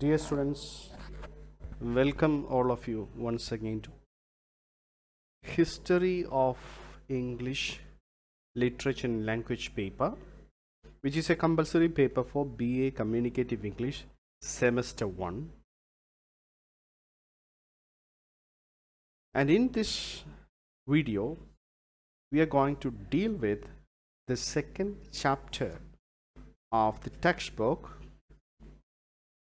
Dear students, welcome all of you once again to History of English Literature and Language paper, which is a compulsory paper for BA Communicative English Semester 1. And in this video, we are going to deal with the second chapter of the textbook,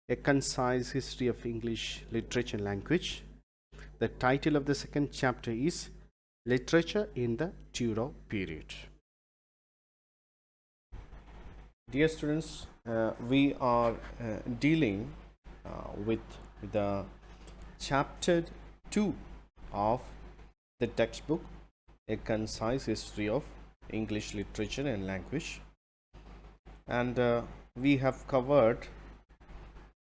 A Concise History of English Literature and Language. The title of the second chapter is Literature in the Tudor Period. Dear students, we are dealing with the chapter 2 of the textbook, A Concise History of English Literature and Language. And we have covered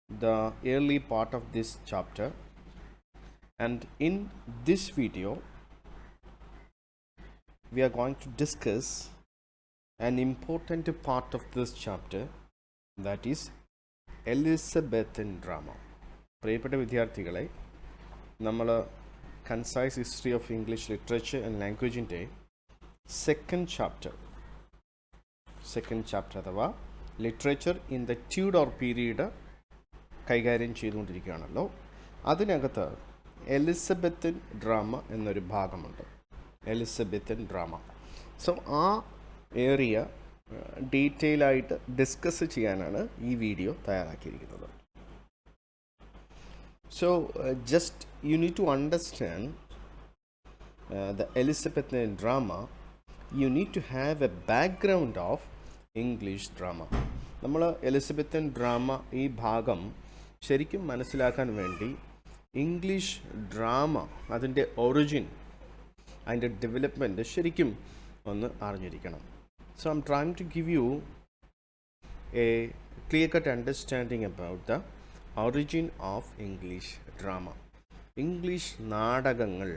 the early part of this chapter, and in this video we are going to discuss an important part of this chapter, that is Elizabethan Drama. പ്രിയപ്പെട്ട വിദ്യാർത്ഥികളെ, നമ്മൾ concise history of English literature and ലാംഗ്വേജിൻ്റെ second chapter അഥവാ literature in the Tudor period കൈകാര്യം ചെയ്തുകൊണ്ടിരിക്കുകയാണല്ലോ. അതിനകത്ത് Elizabethan drama എന്നൊരു ഭാഗമുണ്ട്, എലിസബത്തൻ ഡ്രാമ. സോ ആ ഏരിയ ഡീറ്റെയിൽ ആയിട്ട് ഡിസ്കസ് ചെയ്യാനാണ് ഈ വീഡിയോ തയ്യാറാക്കിയിരിക്കുന്നത്. So just you need to understand the Elizabethan drama. You need to have a background of English drama. നമ്മൾ എലിസബത്തൻ ഡ്രാമ ഈ ഭാഗം ശരിക്കും മനസ്സിലാക്കാൻ വേണ്ടി ഇംഗ്ലീഷ് ഡ്രാമ, അതിൻ്റെ ഒറിജിൻ, അതിൻ്റെ ഡെവലപ്മെൻറ്റ് ശരിക്കും ഒന്ന് അറിഞ്ഞിരിക്കണം. So I am trying to give you a clear cut understanding about the origin of English drama. English നാടകങ്ങൾ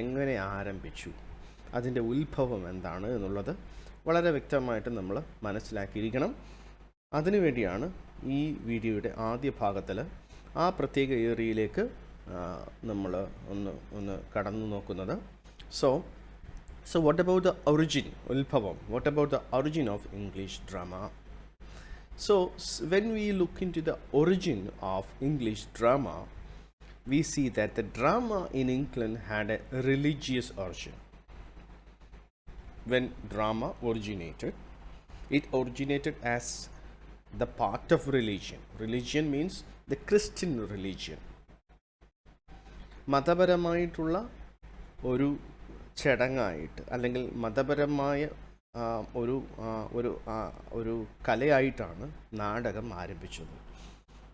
എങ്ങനെ ആരംഭിച്ചു, അതിൻ്റെ ഉത്ഭവം എന്താണ് എന്നുള്ളത് വളരെ വ്യക്തമായിട്ട് നമ്മൾ മനസ്സിലാക്കിയിരിക്കണം. അതിനുവേണ്ടിയാണ് ഈ വീഡിയോയുടെ ആദ്യ ഭാഗത്തിൽ ആ പ്രത്യേക ഏരിയയിലേക്ക് നമ്മൾ ഒന്ന് കടന്നു നോക്കുന്നത്. So what about the origin, ഉത്ഭവം, what about the origin of English drama? So when we look into the origin of English drama, we see that the drama in England had a religious origin. When drama originated, it originated as the part of religion. Religion means the Christian religion. മതപരമായിട്ടുള്ള ഒരു ചടങ്ങായിട്ട് അല്ലെങ്കിൽ മതപരമായ ഒരു കലയായിട്ടാണ് നാടകം ആരംഭിച്ചത്.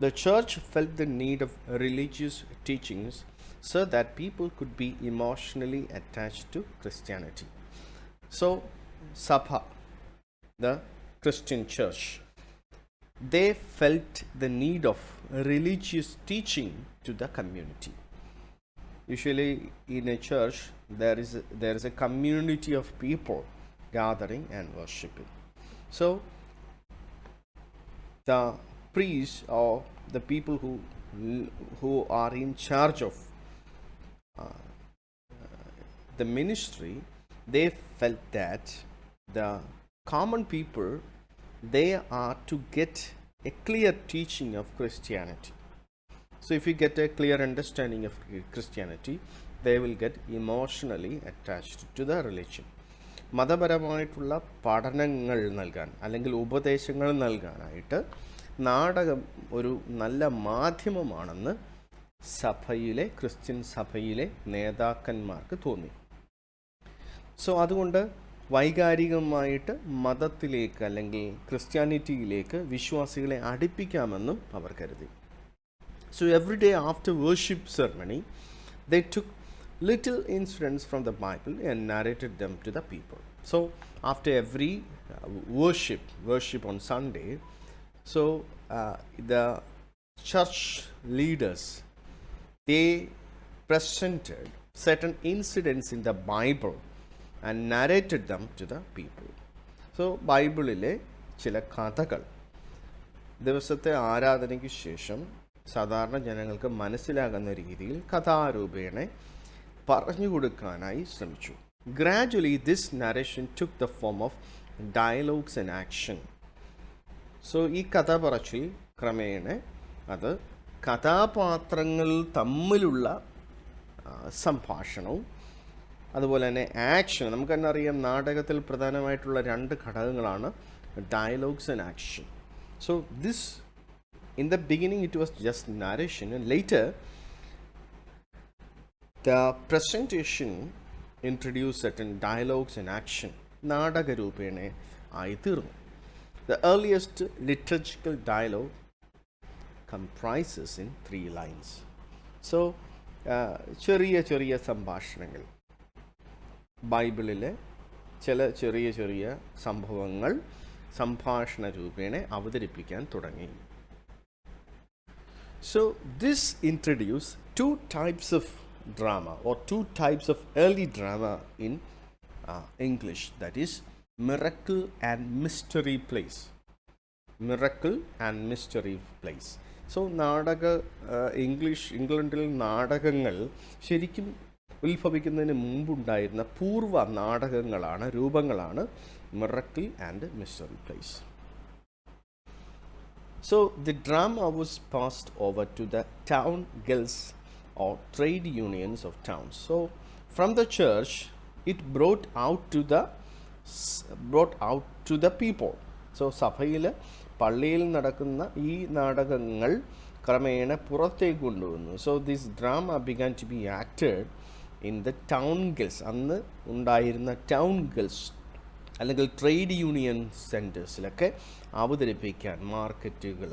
The church felt the need of religious teachings so that people could be emotionally attached to Christianity. So Sabha, the Christian church, they felt the need of religious teaching to the community. Usually in a church there is a community of people gathering and worshiping. So the priests or the people who are in charge of the ministry, they felt that the common people, they are to get a clear teaching of Christianity. So if you get a clear understanding of Christianity, they will get emotionally attached to the religion. മതപരമായിട്ടുള്ള പഠനങ്ങൾ നൽകാൻ അല്ലെങ്കിൽ ഉപദേശങ്ങൾ നൽകാനായിട്ട് നാടകം ഒരു നല്ല മാധ്യമമാണെന്ന് സഭയിലെ, ക്രിസ്ത്യൻ സഭയിലെ നേതാക്കന്മാർക്ക് തോന്നി. സോ അതുകൊണ്ട് വൈകാരികമായിട്ട് മതത്തിലേക്ക് അല്ലെങ്കിൽ ക്രിസ്ത്യാനിറ്റിയിലേക്ക് വിശ്വാസികളെ അടുപ്പിക്കാമെന്നും അവർ കരുതി. So every day after worship ceremony, they took little incidents from the Bible and narrated them to the people. So after every worship on Sunday, so the church leaders, they presented certain incidents in the Bible and narrated them to the people. So ബൈബിളിലെ ചില കഥകൾ ദിവസത്തെ ആരാധനയ്ക്ക് ശേഷം സാധാരണ ജനങ്ങൾക്ക് മനസ്സിലാകുന്ന രീതിയിൽ കഥാരൂപേണ പറഞ്ഞു കൊടുക്കാനായി ശ്രമിച്ചു. Gradually this narration took the form of dialogues and action. So ഈ കഥ പറച്ചിൽ ക്രമേണ അത് കഥാപാത്രങ്ങൾ തമ്മിലുള്ള സംഭാഷണവും അതുപോലെ തന്നെ ആക്ഷൻ. നമുക്ക് തന്നെ അറിയാം, നാടകത്തിൽ പ്രധാനമായിട്ടുള്ള രണ്ട് ഘടകങ്ങളാണ് dialogues and action. So this in the beginning it was just narration, and later the presentation introduced certain dialogues and action. നാടക രൂപേണ ആയി തീർന്നു. The earliest liturgical dialogue comprises in 3 lines. So ചെറിയ ചെറിയ സംഭാഷണങ്ങൾ, ബൈബിളിലെ ചില ചെറിയ ചെറിയ സംഭവങ്ങൾ സംഭാഷണ രൂപേണ അവതരിപ്പിക്കാൻ തുടങ്ങി. So this introduced 2 types of drama, or 2 types of early drama in English, that is miracle and mystery plays. Miracle and mystery plays. So നാടക ഇംഗ്ലണ്ടിൽ നാടകങ്ങൾ ശരിക്കും ഉത്ഭവിക്കുന്നതിന് മുമ്പുണ്ടായിരുന്ന പൂർവ്വ നാടകങ്ങളാണ്, രൂപങ്ങളാണ് miracle and mystery plays. So the drama was passed over to the town guilds or trade unions of towns. So from the church it brought out to the people. So സഭയിൽ പള്ളിയിൽ നടക്കുന്ന ഈ നാടകങ്ങൾ ക്രമേണ പുറത്തേക്ക് കൊണ്ടുവന്നു. So this drama began to be acted in the town guilds. അന്ന് ഉണ്ടായിരുന്ന ടൗൺ ഗിൽഡ്സ് അല്ലെങ്കിൽ ട്രേഡ് യൂണിയൻ സെൻറ്റേഴ്സിലൊക്കെ അവതരിപ്പിക്കാൻ, മാർക്കറ്റുകൾ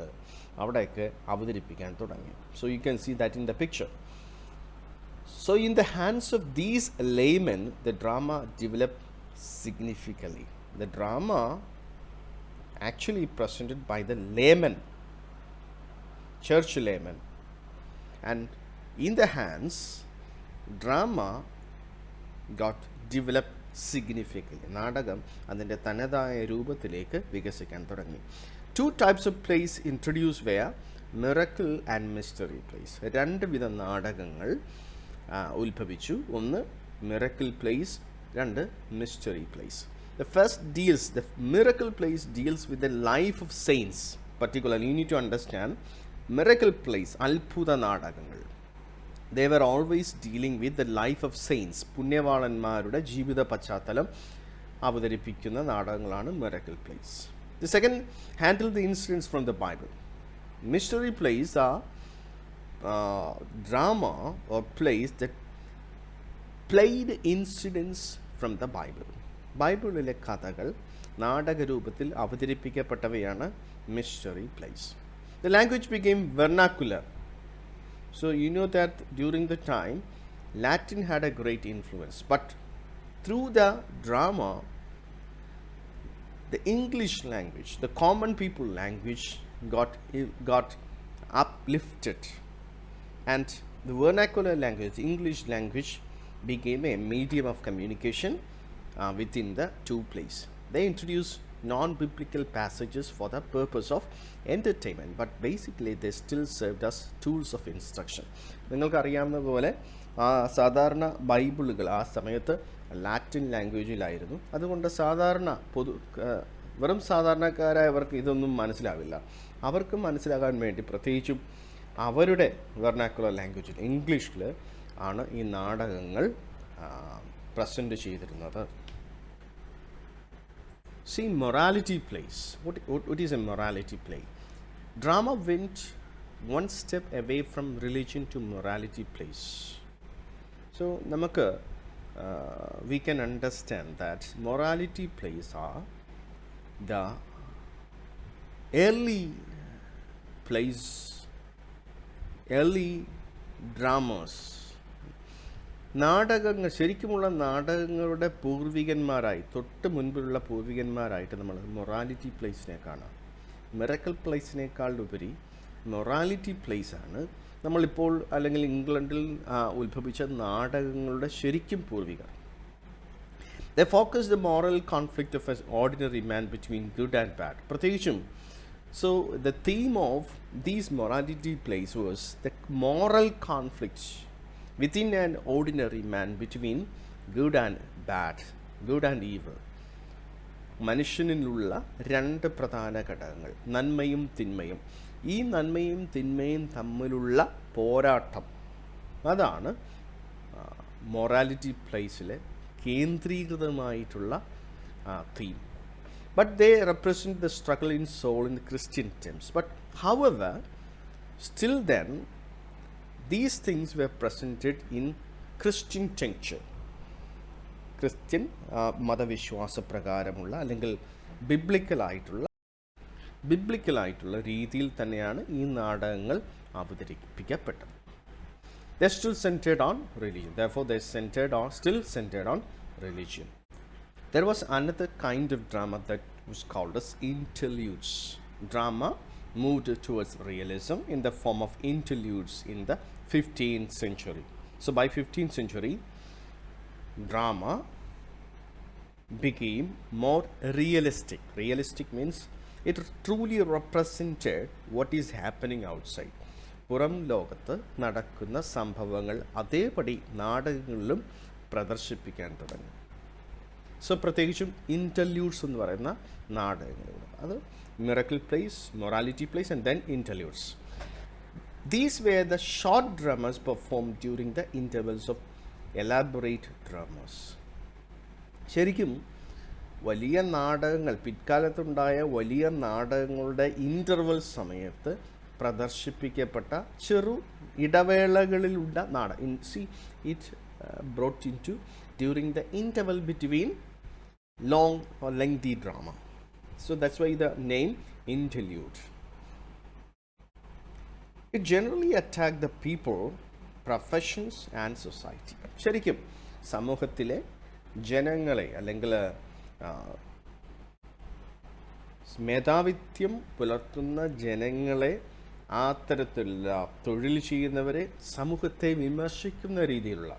അവിടെയൊക്കെ അവതരിപ്പിക്കാൻ തുടങ്ങി. So you can see that in the picture. So in the hands of these laymen the drama developed significantly. The drama actually presented by the laymen, church laymen, and in the hands drama got developed significantly. നാടകം അതിൻ്റെ തനതായ രൂപത്തിലേക്ക് വികസിക്കാൻ തുടങ്ങി. 2 types of plays introduced were miracle and mystery plays. 2 വിധ നാടകങ്ങൾ ഉത്ഭവിച്ചു. ഒന്ന് miracle plays, 2 mystery plays. The miracle plays deals with the life of saints. Particularly you need to understand miracle plays, അത്ഭുത നാടകങ്ങൾ, they were always dealing with the life of saints. പുണ്യവാളന്മാരുടെ ജീവിത പശ്ചാത്തലം അവതരിപ്പിക്കുന്ന നാടകങ്ങളാണ് miracle plays. The second handled the incidents from the Bible. Mystery plays are drama or plays that played incidents from the Bible. ബൈബിളിലെ കഥകൾ നാടക രൂപത്തിൽ അവതരിപ്പിക്കപ്പെട്ടവയാണ് mystery plays. The language became vernacular. So you know that during the time Latin had a great influence, but through the drama the English language, the common people language got uplifted, and the vernacular language, the English language, became a medium of communication within the 2 plays. They introduced non-biblical passages for the purpose of entertainment, but basically they still served as tools of instruction. നിങ്ങൾക്ക് അറിയാവുന്ന പോലെ സാധാരണ ബൈബിളുകൾ ആ സമയത്ത് Latin ലാംഗ്വേജിലായിരുന്നു. അതുകൊണ്ട് സാധാരണ വെറും സാധാരണക്കാരായവർക്ക് ഇതൊന്നും മനസ്സിലാവില്ല. അവർക്ക് മനസ്സിലാകാൻ വേണ്ടി പ്രത്യേകിച്ചും അവരുടെ വെർനാക്കുലർ ലാംഗ്വേജിൽ, ഇംഗ്ലീഷിൽ ആണ് ഈ നാടകങ്ങൾ പ്രസൻറ്റ് ചെയ്തിരുന്നത്. See, morality plays. What is a morality play? Drama went one step away from religion to morality plays. So, we can understand that morality plays are the early plays, early dramas. നാടകങ്ങൾ, ശരിക്കുമുള്ള നാടകങ്ങളുടെ പൂർവികന്മാരായി, തൊട്ട് മുൻപിലുള്ള പൂർവികന്മാരായിട്ട് നമ്മൾ morality പ്ലേസിനെ കാണാം. Miracle പ്ലേസിനേക്കാളുപരി morality plays ആണ് നമ്മളിപ്പോൾ അല്ലെങ്കിൽ ഇംഗ്ലണ്ടിൽ ഉത്ഭവിച്ച നാടകങ്ങളുടെ ശരിക്കും പൂർവികർ. They focus the moral conflict of an ordinary man between good and bad. പ്രത്യേകിച്ചും So the theme of these morality plays was the moral conflict within an ordinary man between good and bad, good and evil. മനുഷ്യനിലുള്ള രണ്ട് പ്രധാന ഘടകങ്ങൾ, നന്മയും തിന്മയും. ഈ നന്മയും തിന്മയും തമ്മിലുള്ള പോരാട്ടം, അതാണ് മൊറാലിറ്റി പ്ലേസിലെ കേന്ദ്രീകൃതമായിട്ടുള്ള theme. But they represent the struggle in soul in the Christian terms. But however, still then, these things were presented in Christian tincture. Christian മതവിശ്വാസ പ്രകാരമുള്ള അല്ലെങ്കിൽ ബിബ്ലിക്കലായിട്ടുള്ള രീതിയിൽ തന്നെയാണ് ഈ നാടകങ്ങൾ അവതരിപ്പിക്കപ്പെട്ടത്. They still centered on religion. Therefore, they still centered on religion. There was another kind of drama that was called as interludes. Drama moved towards realism in the form of interludes in the 15th century. So by 15th century, drama became more realistic. Realistic means it truly represented what is happening outside. പുറം ലോകത്ത് നടക്കുന്ന സംഭവങ്ങൾ അതേപടി നാടകങ്ങളിലും പ്രദർശിപ്പിക്കാൻ തുടങ്ങി. So പ്രത്യേകിച്ചും ഇൻ്റർല്യൂഡ്സ് എന്ന് പറയുന്ന നാടകങ്ങളുണ്ട്. അത് miracle plays, morality plays and then interludes. These were the short dramas perform during the intervals of elaborate dramas. ശരിക്കും വലിയ നാടകങ്ങൾ, പിൽക്കാലത്തുണ്ടായ വലിയ നാടകങ്ങളുടെ ഇൻ്റർവെൽ സമയത്ത് പ്രദർശിപ്പിക്കപ്പെട്ട ചെറു ഇടവേളകളിലുള്ള നാടകം. It brought into during the interval between long or lengthy drama. So that's why the name interlude. It generally attacked the people, professions and society. ശരിക്കും സമൂഹത്തിലെ ജനങ്ങളെ അല്ലെങ്കിൽ മേധാവിത്വം പുലർത്തുന്ന ജനങ്ങളെ, ആ തരത്തിലുള്ള തൊഴിൽ ചെയ്യുന്നവരെ, സമൂഹത്തെ വിമർശിക്കുന്ന രീതിയിലുള്ള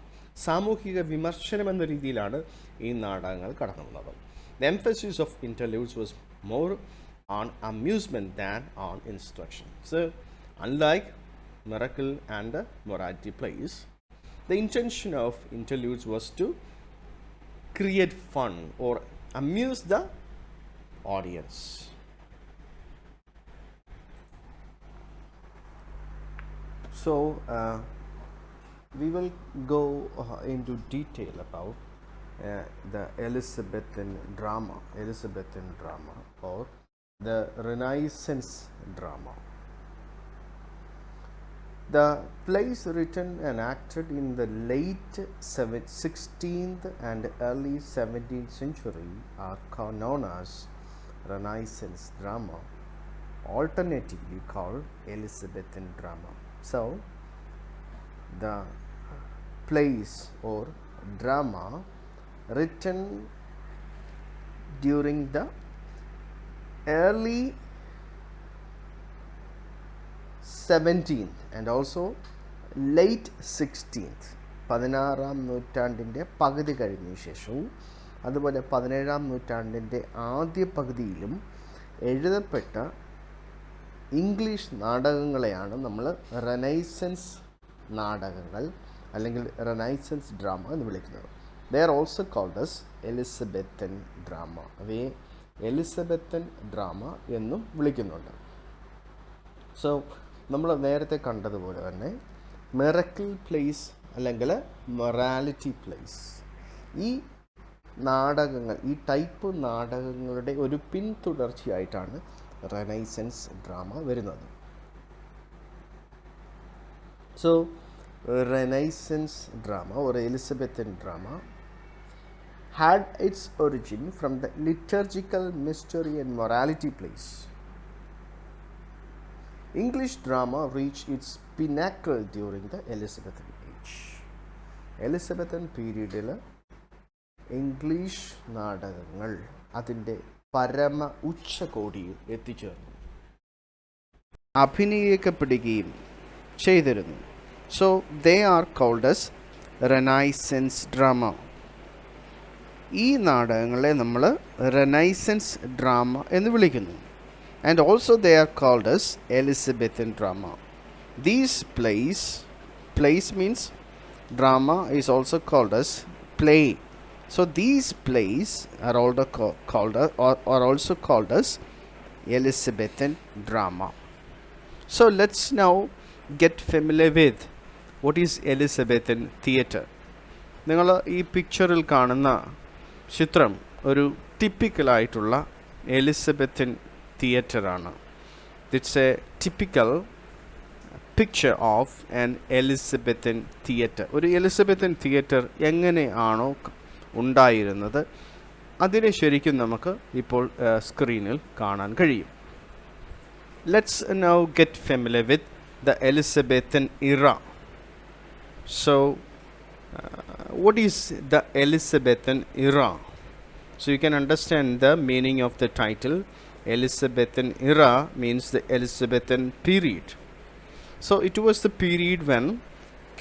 സാമൂഹിക വിമർശനം എന്ന രീതിയിലാണ് ഈ നാടകങ്ങൾ കടന്നു വന്നത്. The emphasis of interludes was more on amusement than on instruction. So, unlike miracle and morality plays, the intention of interludes was to create fun or amuse the audience. So, we will go into detail about the Elizabethan drama or the Renaissance drama. The plays written and acted in the late 16th and early 17th century are known as Renaissance drama, alternatively called Elizabethan drama. So, the plays or drama written during the early 17th and also late 16th, 16ാം നൂറ്റാണ്ടിൻ്റെ പകുതി കഴിഞ്ഞ ശേഷവും അതുപോലെ 17ാം നൂറ്റാണ്ടിൻ്റെ ആദ്യ പകുതിയിലും എഴുതപ്പെട്ട English നാടകങ്ങളെയാണ് നമ്മൾ Renaissance നാടകങ്ങൾ അല്ലെങ്കിൽ റെനൈസൻസ് ഡ്രാമ എന്ന് വിളിക്കുന്നത്. They are also called as Elizabethan drama. അവയെ എലിസബത്തൻ ഡ്രാമ എന്നും വിളിക്കുന്നുണ്ട്. സോ നമ്മൾ നേരത്തെ കണ്ടതുപോലെ തന്നെ മിറക്കിൾ പ്ലേസ് അല്ലെങ്കിൽ മൊറാലിറ്റി പ്ലേസ്, ഈ നാടകങ്ങൾ, ഈ ടൈപ്പ് നാടകങ്ങളുടെ ഒരു പിന്തുടർച്ചയായിട്ടാണ് റെനൈസൻസ് ഡ്രാമ വരുന്നത്. So, Renaissance drama or Elizabethan drama had its origin from the liturgical, mystery and morality plays. English drama reached its pinnacle during the Elizabethan age. Elizabethan period English നാടകങ്ങൾ അതിൻ്റെ പരമ ഉച്ചകോടിയിൽ എത്തിച്ചേർന്നു, അഭിനയിക്കപ്പെടുകയും ചെയ്തിരുന്നു. So they are called as Renaissance drama. ഈ നാടകങ്ങളെ നമ്മൾ Renaissance drama എന്ന് വിളിക്കുന്നു. and also they are called as Elizabethan drama. These plays means drama is also called as play. So these plays are also called as Elizabethan drama. So let's now get familiar with what is Elizabethan theatre. നിങ്ങൾ ഈ പിക്ചറിൽ കാണുന്ന ചിത്രം ഒരു ടിപ്പിക്കലായിട്ടുള്ള Elizabethan തിയേറ്ററാണ്. It's a typical picture of an Elizabethan theatre. ഒരു Elizabethan theatre എങ്ങനെയാണോ ഉണ്ടായിരുന്നത് അതിനെ ശരിക്കും നമുക്ക് ഇപ്പോൾ സ്ക്രീനിൽ കാണാൻ കഴിയും. Let's now get familiar with the Elizabethan era. So what is the Elizabethan era? So you can understand the meaning of the title. Elizabethan era means the Elizabethan period. So it was the period when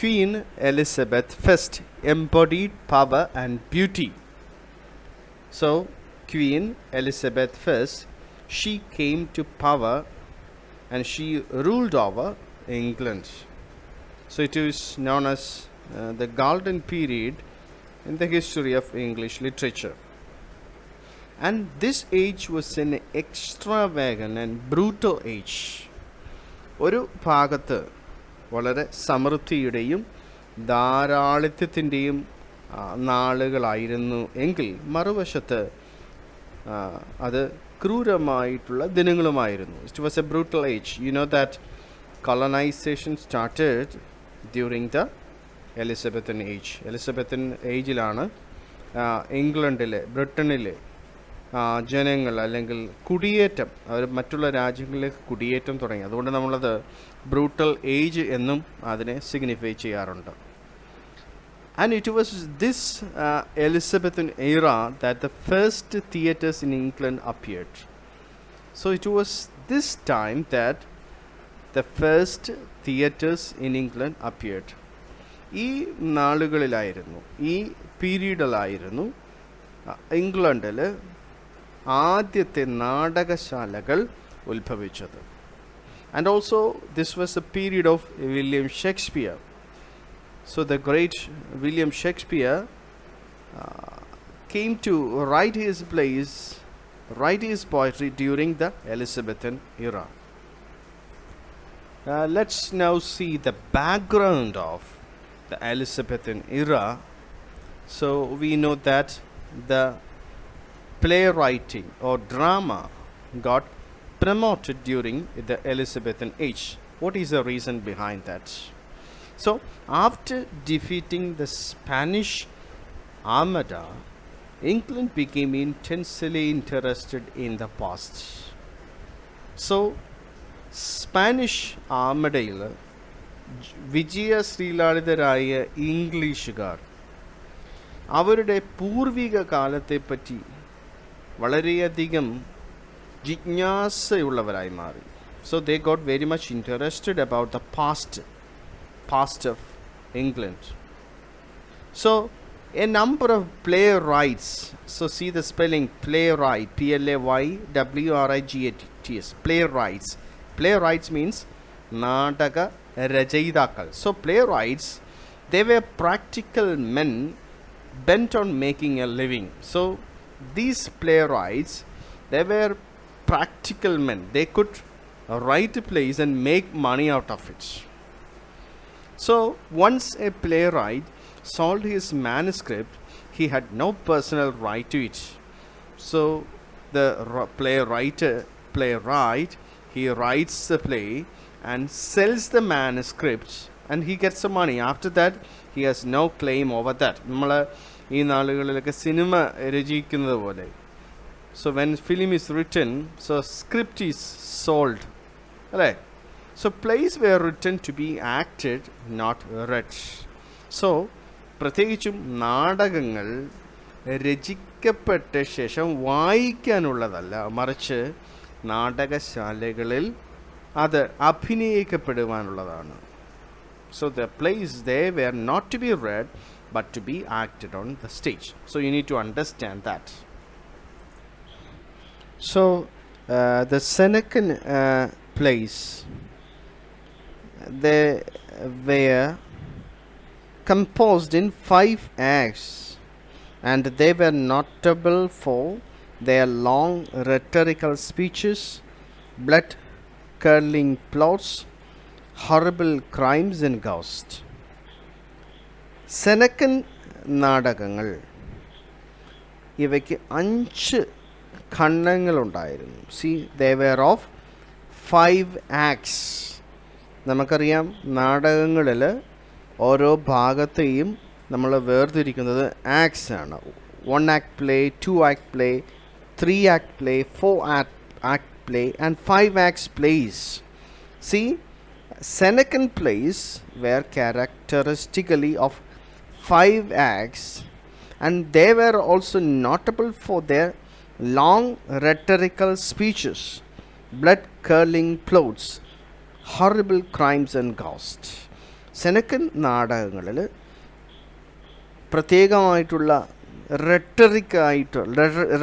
Queen Elizabeth I embodied power and beauty. So Queen Elizabeth I, she came to power and she ruled over England. So it is known as the golden period in the history of English literature. And this age was an extravagant and brutal age. ഒരു ഭാഗത്ത് വളരെ സമൃദ്ധിയുടെയും ധാരാളിത്യത്തിൻ്റെയും നാളുകളായിരുന്നു എങ്കിൽ മറുവശത്ത് അത് ക്രൂരമായിട്ടുള്ള ദിനങ്ങളുമായിരുന്നു. It was a brutal age. You know that colonization started during the Elizabethan age. Elizabethan ഏജിലാണ് ഇംഗ്ലണ്ടിലെ ബ്രിട്ടനിലെ ജനങ്ങൾ അല്ലെങ്കിൽ കുടിയേറ്റം, അവർ മറ്റുള്ള രാജ്യങ്ങളിലേക്ക് കുടിയേറ്റം തുടങ്ങി. അതുകൊണ്ട് നമ്മളത് ബ്രൂട്ടൽ ഏജ് എന്നും അതിനെ സിഗ്നിഫൈ ചെയ്യാറുണ്ട്. And it was this Elizabethan era that the first theatres in England appeared. So it was this time that the first theatres in England appeared. ഈ നാളുകളിലായിരുന്നു, ഈ പീരീഡിലായിരുന്നു ഇംഗ്ലണ്ടിൽ ആദ്യത്തെ നാടകശാലകൾ ഉത്ഭവിച്ചത്. And also this was A period of William Shakespeare. So the great William Shakespeare came to write his plays, write his poetry during the Elizabethan era. Let's now see the background of the Elizabethan era. So we know that the playwriting or drama got promoted during the Elizabethan age. What is the reason behind that? So after defeating the Spanish Armada, England became intensely interested in the past. So Spanish ആർമഡയിൽ വിജയശ്രീലാളിതരായ ഇംഗ്ലീഷുകാർ അവരുടെ പൂർവിക കാലത്തെപ്പറ്റി വളരെയധികം ജിജ്ഞാസയുള്ളവരായി മാറി. So they got very much interested about the past of England. So a number of playwrights, so see the spelling playwright, Playwrights. Playwrights means നാടക രചയിതാക്കൾ. So playwrights, they were practical men bent on making a living. So these playwrights, they were practical men. They could write plays and make money out of it. So once a playwright sold his manuscript, he had no personal right to it. So the playwright, he writes the play and sells the manuscript and he gets the money. After that, he has no claim over that. നമ്മൾ ഈ നാളുകളിലൊക്കെ cinema രചിക്കുന്നത് പോലെ. So when film is written, so script is sold. അല്ലേ? So plays were written to be acted, not read. So പ്രത്യേകിച്ചും നാടകങ്ങൾ രചിക്കപ്പെട്ട ശേഷം വായിക്കാനുള്ളതല്ല, മറിച്ച് നാടകശാലകളിൽ അത് അഭിനയിക്കപ്പെടുവാനുള്ളതാണ്. So the plays they were not to be read but to be acted on the stage. So you need to understand that. So the Senecan plays, they were composed in 5 acts, and they were notable for their long rhetorical speeches, blood-curdling plots, horrible crimes and ghosts. സെനക്കൻ നാടകങ്ങൾ ഇവയ്ക്ക് 5 ഖണ്ഡങ്ങളുണ്ടായിരുന്നു. So they were of 5 acts. നമുക്കറിയാം നാടകങ്ങളിൽ ഓരോ ഭാഗത്തെയും നമ്മൾ വേർതിരിക്കുന്നത് acts ആണ്. 1 act play, 2 act play, 3 act play, 4 act play and 5 acts plays. See, Senecan plays were characteristically of 5 acts, and they were also notable for their long rhetorical speeches, blood-curdling plots, horrible crimes and ghosts. സെനക്കൻ നാടകങ്ങളിൽ പ്രത്യേകമായിട്ടുള്ള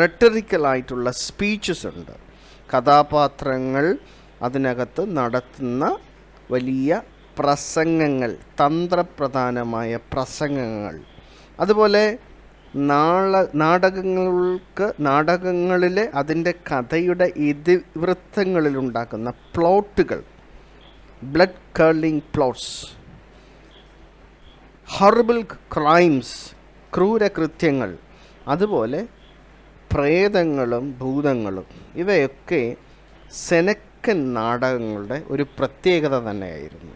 റെട്ടറിക്കലായിട്ടുള്ള speeches ഉണ്ട്. കഥാപാത്രങ്ങൾ അതിനകത്ത് നടത്തുന്ന വലിയ പ്രസംഗങ്ങൾ, തന്ത്രപ്രധാനമായ പ്രസംഗങ്ങൾ. അതുപോലെ നാടകങ്ങളിലെ അതിൻ്റെ കഥയുടെ ഇതിവൃത്തങ്ങളിലുണ്ടാക്കുന്ന പ്ലോട്ടുകൾ, ബ്ലഡ് കേർലിംഗ് പ്ലോട്ട്സ്, ഹൊറിബിൾ ക്രൈംസ്, ക്രൂരകൃത്യങ്ങൾ, അതുപോലെ പ്രേതങ്ങളും ഭൂതങ്ങളും, ഇവയൊക്കെ സെനക്കൻ നാടകങ്ങളുടെ ഒരു പ്രത്യേകത തന്നെയായിരുന്നു.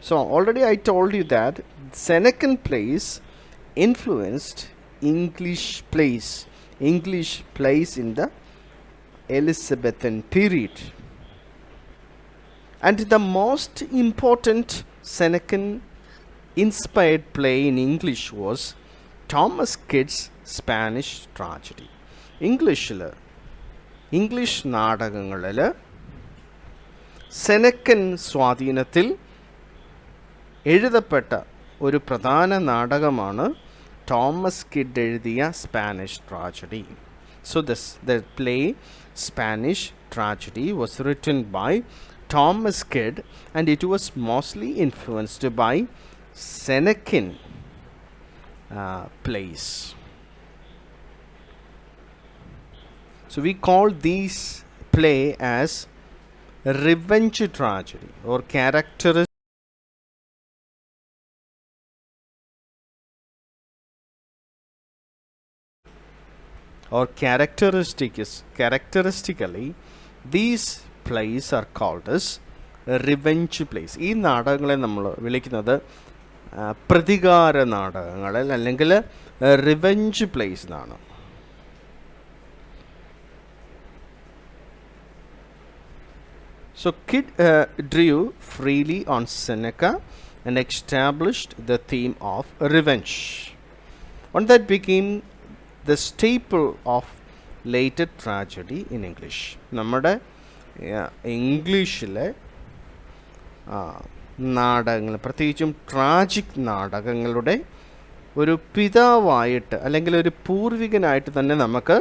So already I told you that Senecan plays influenced English plays in the Elizabethan period. And the most important Senecan inspired play in English was Thomas Kidd's Spanish tragedy. English നാടകങ്ങളിൽ സെനക്കൻ സ്വാധീനത്തിൽ എഴുതപ്പെട്ട ഒരു പ്രധാന നാടകമാണ് തോമസ് കിഡ് എഴുതിയ Spanish tragedy. So the play Spanish Tragedy was written by Thomas Kidd, and it was mostly influenced by Senecan plays. So we call these play as revenge tragedy or characteristically these plays are called as revenge plays. ഈ നാടകങ്ങളെ നമ്മൾ വിളിക്കുന്നത് പ്രതികാര നാടകങ്ങൾ അല്ലെങ്കിൽ revenge place എന്നാണ്. So Kidd drew freely on Seneca and established the theme of revenge. One that became the staple of later tragedy in English. നമ്മുടെ ഇംഗ്ലീഷിലെ നാടകങ്ങൾ, പ്രത്യേകിച്ചും ട്രാജിക് നാടകങ്ങളുടെ ഒരു പിതാവായിട്ട് അല്ലെങ്കിൽ ഒരു പൂർവികനായിട്ട് തന്നെ നമുക്ക്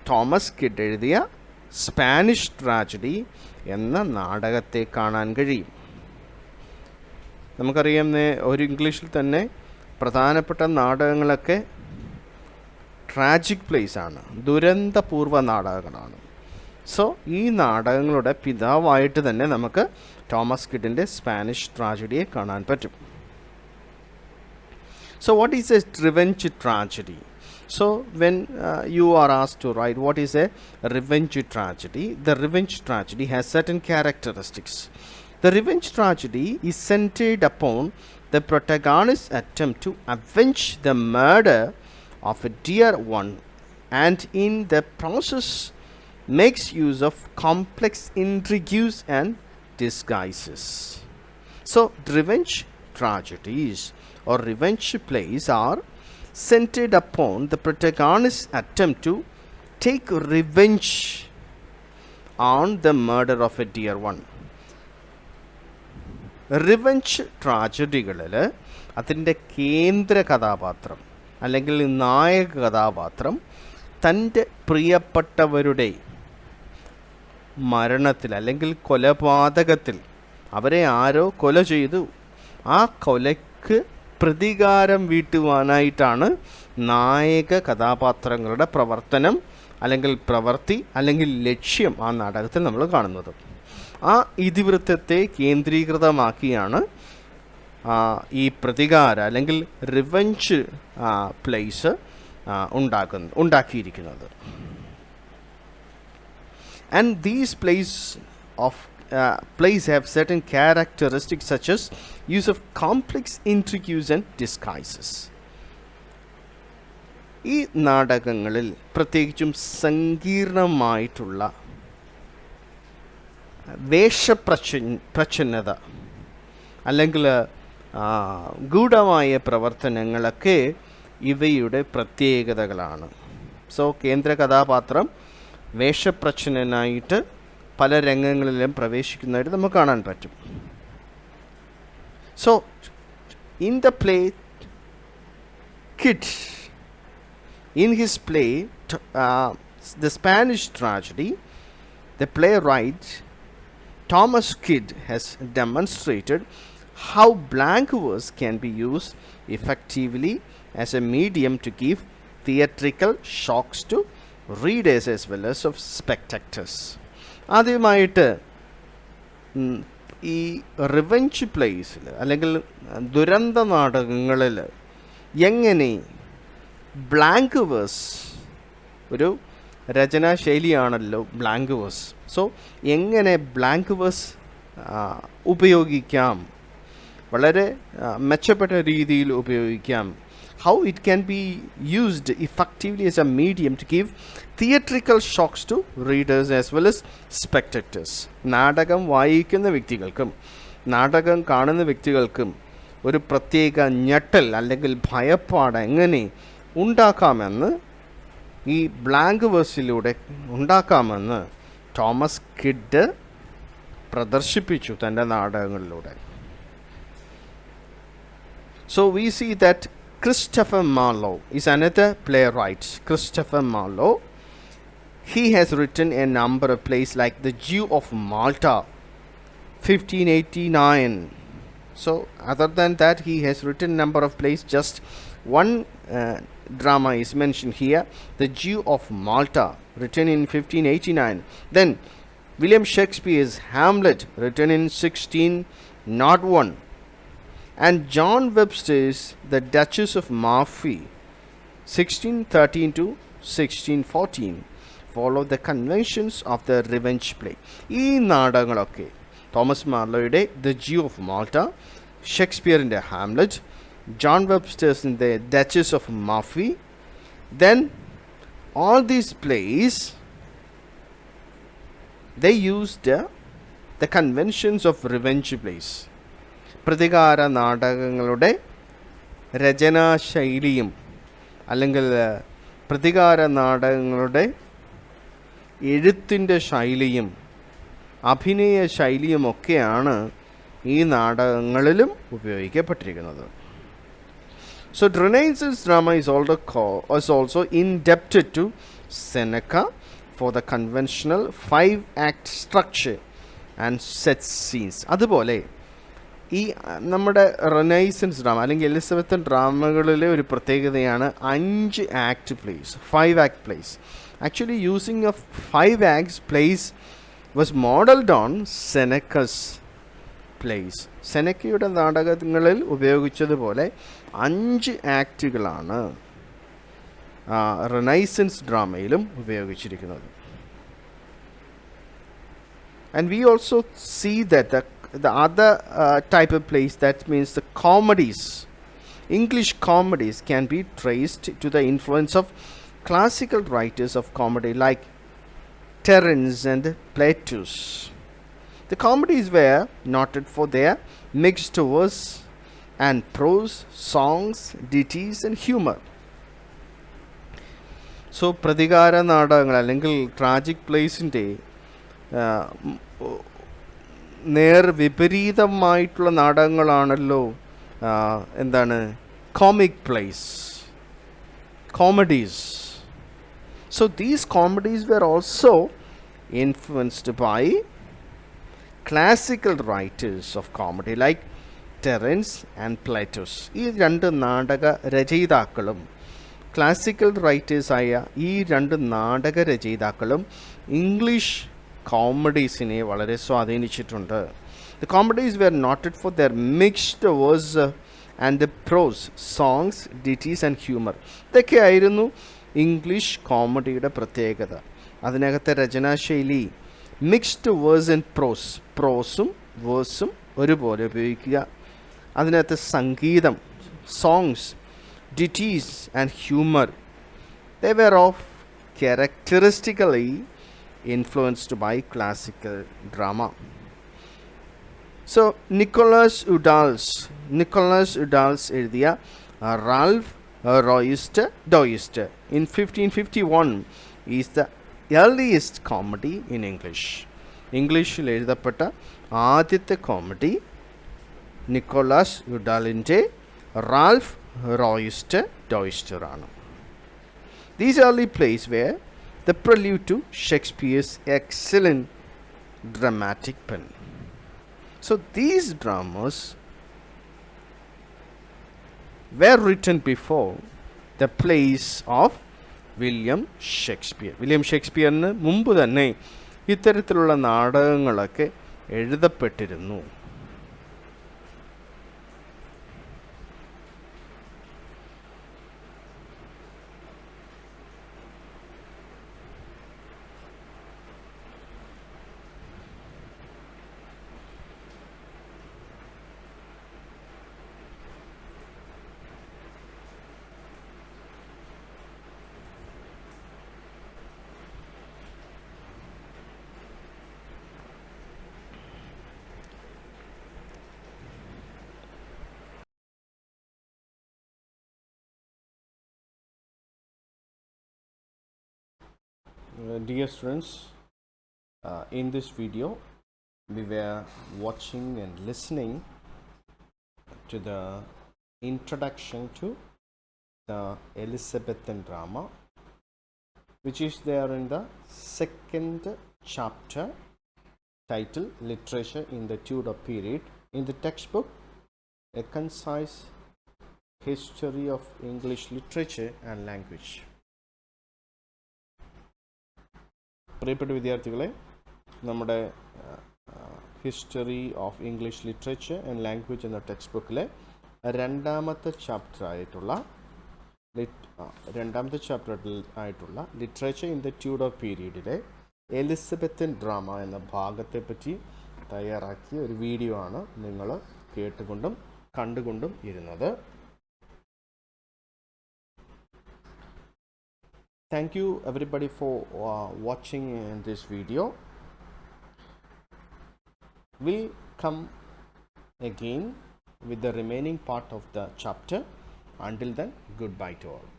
തോമസ് കിഡ് എഴുതിയ സ്പാനിഷ് ട്രാജഡി എന്ന നാടകത്തെ കാണാൻ കഴിയും. നമുക്കറിയാം ഒരു ഇംഗ്ലീഷിൽ തന്നെ പ്രധാനപ്പെട്ട നാടകങ്ങളൊക്കെ ട്രാജിക് പ്ലേസ് ആണ്, ദുരന്തപൂർവ്വ നാടകങ്ങളാണ്. സോ ഈ നാടകങ്ങളുടെ പിതാവായിട്ട് തന്നെ നമുക്ക് തോമസ് കിഡിൻ്റെ സ്പാനിഷ് ട്രാജഡിയെ കാണാൻ പറ്റും. So what is a revenge tragedy? So when you are asked to write what is a revenge tragedy, the revenge tragedy has certain characteristics. The revenge tragedy is centered upon the protagonist's attempt to avenge the murder of a dear one, and in the process makes use of complex intrigues and disguises. So revenge tragedies or revenge plays are centered upon the protagonist's attempt to take revenge on the murder of a dear one. Revenge ട്രാജഡികളിൽ അതിൻ്റെ കേന്ദ്ര കഥാപാത്രം അല്ലെങ്കിൽ നായക കഥാപാത്രം തൻ്റെ പ്രിയപ്പെട്ടവരുടെ മരണത്തിൽ അല്ലെങ്കിൽ കൊലപാതകത്തിൽ അവരെ ആരോ കൊല ചെയ്തു, ആ കൊലയ്ക്ക് പ്രതികാരം വീട്ടുവാനായിട്ടാണ് നായക കഥാപാത്രങ്ങളുടെ പ്രവർത്തനം അല്ലെങ്കിൽ പ്രവൃത്തി അല്ലെങ്കിൽ ലക്ഷ്യം ആ നാടകത്തിൽ നമ്മൾ കാണുന്നത്. ആ ഇതിവൃത്തത്തെ കേന്ദ്രീകൃതമാക്കിയാണ് ഈ പ്രതികാര അല്ലെങ്കിൽ റിവെഞ്ച് പ്ലേസ് ഉണ്ടാക്കിയിരിക്കുന്നത്. And these plays have certain characteristics such as use of complex intrigues and disguises. ഈ നാടകങ്ങളിൽ പ്രത്യേകിച്ചും സങ്കീർണമായിട്ടുള്ള വേഷപ്രച്ഛന്നത അല്ലെങ്കിൽ ഗൂഢമായ പ്രവർത്തനങ്ങളൊക്കെ ഇവയുടെ പ്രത്യേകതകളാണ്. സോ കേന്ദ്ര കഥാപാത്രം വേഷപ്രച്ഛന്നനായിട്ട് പല രംഗങ്ങളിലും പ്രവേശിക്കുന്നതായിട്ട് നമുക്ക് കാണാൻ പറ്റും. So in the play kid, in his play The Spanish Tragedy, the playwright Thomas Kidd has demonstrated how blank verse can be used effectively as a medium to give theatrical shocks to readers as well as of spectators. ആദ്യമായിട്ട് ഈ revenge പ്ലേസിൽ അല്ലെങ്കിൽ ദുരന്ത നാടകങ്ങളിൽ എങ്ങനെ blank verse, ഒരു രചനാശൈലിയാണല്ലോ blank verse. So എങ്ങനെ blank verse ഉപയോഗിക്കാം, വളരെ മെച്ചപ്പെട്ട രീതിയിൽ ഉപയോഗിക്കാം. How it can be used effectively as a medium to give theatrical shocks to readers as well as spectators. നാടകം വായിക്കുന്ന വ്യക്തികൾക്കും നാടകം കാണുന്ന വ്യക്തികൾക്കും ഒരു പ്രത്യേക ഞെട്ടൽ അല്ലെങ്കിൽ ഭയപ്പാട് എങ്ങനെ ഉണ്ടാക്കാമെന്ന്, ഈ ബ്ലാങ്ക് വേഴ്സിലൂടെ ഉണ്ടാക്കാമെന്ന് തോമസ് കിഡ് പ്രദർശിപ്പിച്ചു തൻ്റെ നാടകങ്ങളിലൂടെ. So we see that Christopher Marlowe is another playwright. Christopher Marlowe, he has written a number of plays like The Jew of Malta, 1589. So other than that, he has written a number of plays. Just one drama is mentioned here, The Jew of Malta, written in 1589. Then William Shakespeare's Hamlet, written in 1601. And John Webster's The Duchess of Malfi, 1613 to 1614, follow the conventions of the revenge play. ഈ നാടകങ്ങളൊക്കെ Thomas മാർലോയുടെ the Jew of Malta, ഷേക്സ്പിയറിൻ്റെ Hamlet, John Webster's in the Duchess of Malfi. Then all these plays, they used the conventions of revenge plays. പ്രതികാര നാടകങ്ങളുടെ രചനാശൈലിയും അല്ലെങ്കിൽ പ്രതികാര നാടകങ്ങളുടെ എഴുത്തിൻ്റെ ശൈലിയും അഭിനയ ശൈലിയുമൊക്കെയാണ് ഈ നാടകങ്ങളിലും ഉപയോഗിക്കപ്പെട്ടിരിക്കുന്നത്. So Renaissance drama is also indebted to Seneca for the conventional 5-act structure and set scenes. അതുപോലെ ഈ നമ്മുടെ റെനൈസൻസ് ഡ്രാമ അല്ലെങ്കിൽ എലിസബത്തൻ ഡ്രാമകളിലെ ഒരു പ്രത്യേകതയാണ് 5 act plays, 5 act plays. Actually using of 5 act plays was modelled on Seneca's plays. സെനക്കയുടെ നാടകങ്ങളിൽ ഉപയോഗിച്ചതുപോലെ 5 ആക്റ്റുകളാണ് റെനൈസൻസ് ഡ്രാമയിലും ഉപയോഗിച്ചിരിക്കുന്നത്. And we also see that the other type of plays, that means the comedies, English comedies, can be traced to the influence of classical writers of comedy like Terence and Plautus. The comedies were noted for their mixed verse and prose, songs, ditties and humor. So പ്രതികാര നാടകങ്ങൾ അല്ലെങ്കിൽ tragic പ്ലേസിൻ്റെ നേർ വിപരീതമായിട്ടുള്ള നാടകങ്ങളാണല്ലോ എന്താണ് comic place, comedies. So these comedies were also influenced by classical writers of comedy like Terence and Plato's. ഈ രണ്ട് നാടക രചയിതാക്കളും classical റൈറ്റേഴ്സായ ഈ രണ്ട് നാടക രചയിതാക്കളും ഇംഗ്ലീഷ് കോമഡീസിനെ വളരെ സ്വാധീനിച്ചിട്ടുണ്ട്. The comedies were noted for their mixed verse and the prose, songs, ditties and humor. ഇതൊക്കെയായിരുന്നു English കോമഡിയുടെ പ്രത്യേകത. അതിനകത്തെ രചനാശൈലി മിക്സ്ഡ് വേഴ്സ് ആൻഡ് പ്രോസും വേഴ്സും ഒരുപോലെ ഉപയോഗിക്കുക. അതിനകത്ത് സംഗീതം, songs, ditties and humor, they were of characteristically influenced by classical drama. So Nicholas Udall's എഴുതിയ Ralph Doist in 1551 is the earliest comedy in English. ഇംഗ്ലീഷിൽ എഴുതപ്പെട്ട ആദ്യത്തെ കോമഡി നിക്കോളാസ് യുഡാലിൻ്റെ റാൽഫ് ഡോയിസ്റ്റർ ആണ്. These early plays were the prelude to Shakespeare's excellent dramatic pen. So these dramas were written before the plays of William ഷേക്സ്പിയറിന് മുമ്പ് തന്നെ ഇത്തരത്തിലുള്ള നാടകങ്ങളൊക്കെ എഴുതപ്പെട്ടിരുന്നു. Dear students, in this video we were watching and listening to the introduction to the Elizabethan drama, which is there in the second chapter titled Literature in the Tudor Period in the textbook, A Concise History of English Literature and Language. പ്രിയപ്പെട്ട വിദ്യാർത്ഥികളെ, നമ്മുടെ history of English literature and language എന്ന text ബുക്കിലെ രണ്ടാമത്തെ chapter ആയിട്ടുള്ള literature in the Tudor പീരീഡിലെ Elizabethan drama എന്ന ഭാഗത്തെപ്പറ്റി തയ്യാറാക്കിയ ഒരു വീഡിയോ ആണ് നിങ്ങൾ കേട്ടുകൊണ്ടും കണ്ടുകൊണ്ടും ഇരുന്നത്. Thank you everybody for watching this video. We'll come again with the remaining part of the chapter. Until then, goodbye to all.